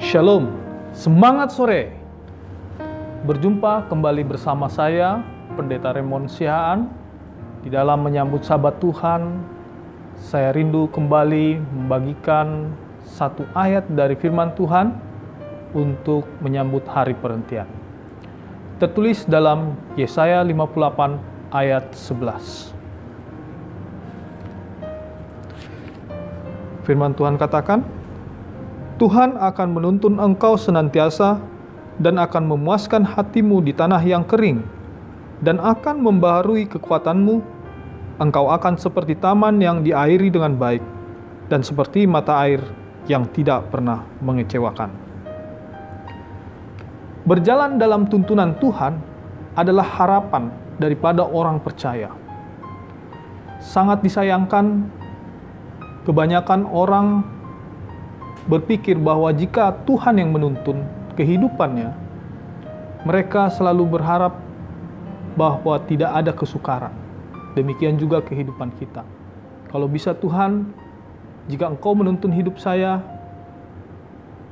Shalom, semangat sore. Berjumpa kembali bersama saya, Pendeta Raymond Sihaan, di dalam menyambut Sabat Tuhan. Saya rindu kembali membagikan satu ayat dari firman Tuhan untuk menyambut hari perhentian. Tertulis dalam Yesaya 58 ayat 11. Firman Tuhan katakan, Tuhan akan menuntun engkau senantiasa dan akan memuaskan hatimu di tanah yang kering dan akan membaharui kekuatanmu. Engkau akan seperti taman yang diairi dengan baik dan seperti mata air yang tidak pernah mengecewakan. Berjalan dalam tuntunan Tuhan adalah harapan daripada orang percaya. Sangat disayangkan, kebanyakan orang berpikir bahwa jika Tuhan yang menuntun kehidupannya, mereka selalu berharap bahwa tidak ada kesukaran. Demikian juga kehidupan kita. Kalau bisa Tuhan, jika Engkau menuntun hidup saya,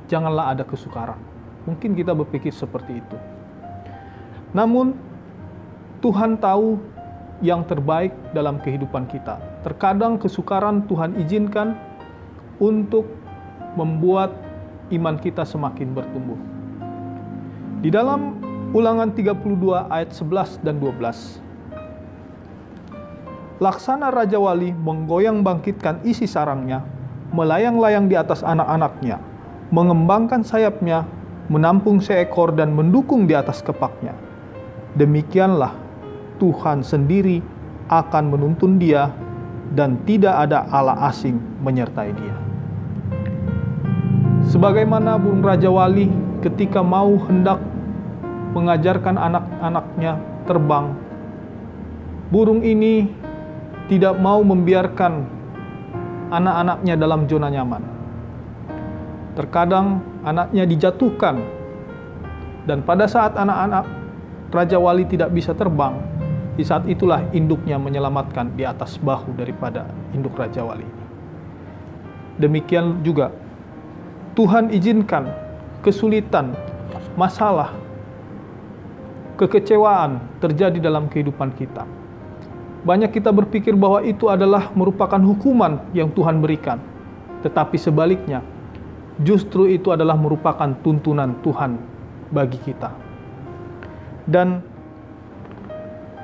janganlah ada kesukaran. Mungkin kita berpikir seperti itu. Namun, Tuhan tahu yang terbaik dalam kehidupan kita. Terkadang kesukaran Tuhan izinkan untuk membuat iman kita semakin bertumbuh. Di dalam Ulangan 32 ayat 11 dan 12, laksana Raja Wali menggoyang bangkitkan isi sarangnya, melayang-layang di atas anak-anaknya, mengembangkan sayapnya, menampung seekor dan mendukung di atas kepaknya. Demikianlah Tuhan sendiri akan menuntun dia dan tidak ada Allah asing menyertai dia. Sebagaimana burung Raja Wali ketika mau hendak mengajarkan anak-anaknya terbang, burung ini tidak mau membiarkan anak-anaknya dalam zona nyaman. Terkadang anaknya dijatuhkan, dan pada saat anak-anak Raja Wali tidak bisa terbang, di saat itulah induknya menyelamatkan di atas bahu daripada induk Raja Wali ini. Demikian juga Tuhan izinkan kesulitan, masalah, kekecewaan terjadi dalam kehidupan kita. Banyak kita berpikir bahwa itu adalah merupakan hukuman yang Tuhan berikan. Tetapi sebaliknya, justru itu adalah merupakan tuntunan Tuhan bagi kita. Dan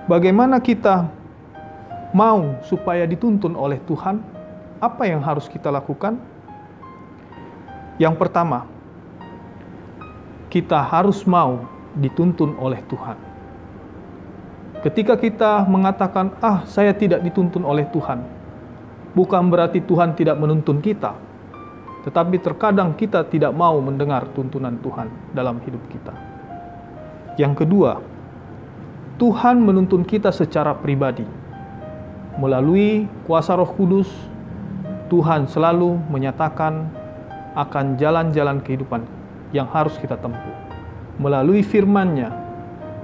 bagaimana kita mau supaya dituntun oleh Tuhan? Apa yang harus kita lakukan? Yang pertama, kita harus mau dituntun oleh Tuhan. Ketika kita mengatakan, saya tidak dituntun oleh Tuhan, bukan berarti Tuhan tidak menuntun kita, tetapi terkadang kita tidak mau mendengar tuntunan Tuhan dalam hidup kita. Yang kedua, Tuhan menuntun kita secara pribadi. Melalui kuasa Roh Kudus, Tuhan selalu menyatakan akan jalan-jalan kehidupan yang harus kita tempuh. Melalui firman-Nya,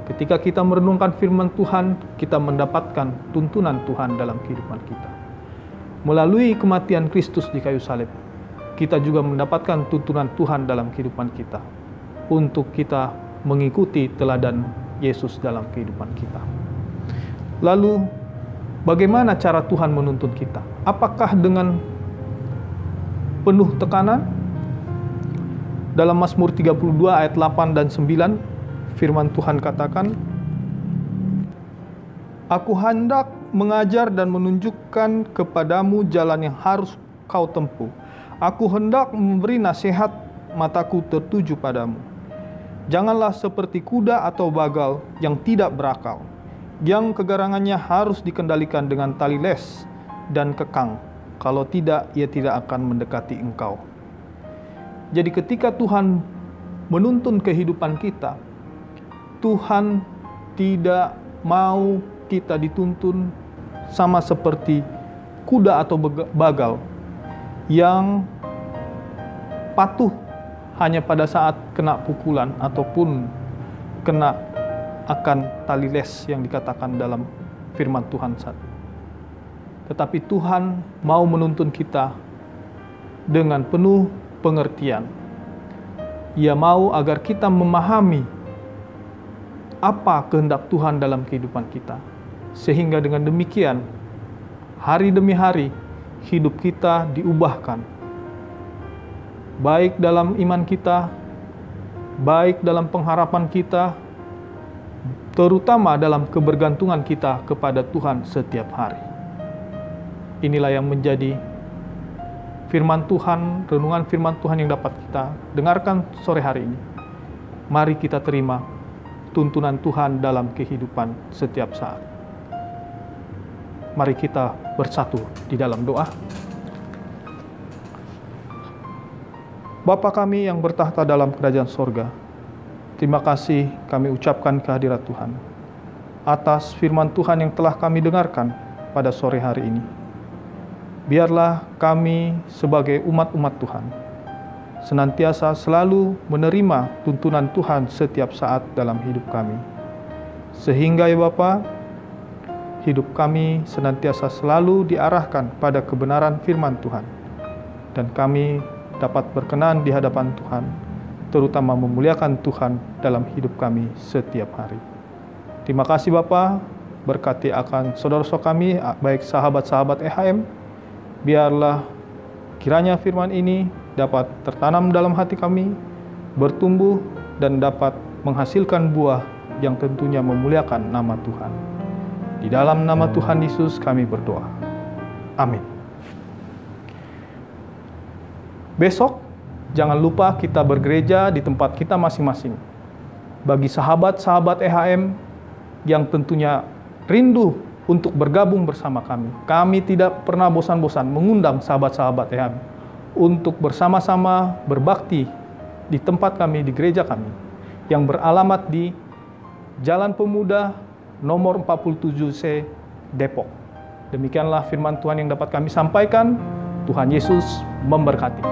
ketika kita merenungkan firman Tuhan, kita mendapatkan tuntunan Tuhan dalam kehidupan kita. Melalui kematian Kristus di kayu salib, kita juga mendapatkan tuntunan Tuhan dalam kehidupan kita, untuk kita mengikuti teladan Yesus dalam kehidupan kita. Lalu, bagaimana cara Tuhan menuntun kita? Apakah dengan penuh tekanan? Dalam Mazmur 32 ayat 8 dan 9, firman Tuhan katakan, Aku hendak mengajar dan menunjukkan kepadamu jalan yang harus kau tempuh. Aku hendak memberi nasihat, mataku tertuju padamu. Janganlah seperti kuda atau bagal yang tidak berakal, yang kegarangannya harus dikendalikan dengan tali les dan kekang. Kalau tidak, ia tidak akan mendekati engkau. Jadi ketika Tuhan menuntun kehidupan kita, Tuhan tidak mau kita dituntun sama seperti kuda atau bagal yang patuh hanya pada saat kena pukulan ataupun kena akan tali les yang dikatakan dalam firman Tuhan saat. Tetapi Tuhan mau menuntun kita dengan penuh pengertian, Ia mau agar kita memahami apa kehendak Tuhan dalam kehidupan kita. Sehingga dengan demikian, hari demi hari, hidup kita diubahkan. Baik dalam iman kita, baik dalam pengharapan kita, terutama dalam kebergantungan kita kepada Tuhan setiap hari. Inilah yang menjadi firman Tuhan, renungan firman Tuhan yang dapat kita dengarkan sore hari ini. Mari kita terima tuntunan Tuhan dalam kehidupan setiap saat. Mari kita bersatu di dalam doa. Bapa kami yang bertahta dalam kerajaan sorga, terima kasih kami ucapkan kehadirat Tuhan atas firman Tuhan yang telah kami dengarkan pada sore hari ini. Biarlah kami sebagai umat-umat Tuhan senantiasa selalu menerima tuntunan Tuhan setiap saat dalam hidup kami. Sehingga ya Bapa, hidup kami senantiasa selalu diarahkan pada kebenaran firman Tuhan. Dan kami dapat berkenan di hadapan Tuhan, terutama memuliakan Tuhan dalam hidup kami setiap hari. Terima kasih Bapa, berkati akan saudara-saudara kami, baik sahabat-sahabat EHM. Biarlah kiranya firman ini dapat tertanam dalam hati kami, bertumbuh dan dapat menghasilkan buah yang tentunya memuliakan nama Tuhan. Di dalam nama Tuhan Yesus kami berdoa. Amin. Besok jangan lupa kita bergereja di tempat kita masing-masing. Bagi sahabat-sahabat EHM yang tentunya rindu untuk bergabung bersama kami. Kami tidak pernah bosan-bosan mengundang sahabat-sahabat EHM untuk bersama-sama berbakti di tempat kami, di gereja kami, yang beralamat di Jalan Pemuda nomor 47C, Depok. Demikianlah firman Tuhan yang dapat kami sampaikan. Tuhan Yesus memberkati.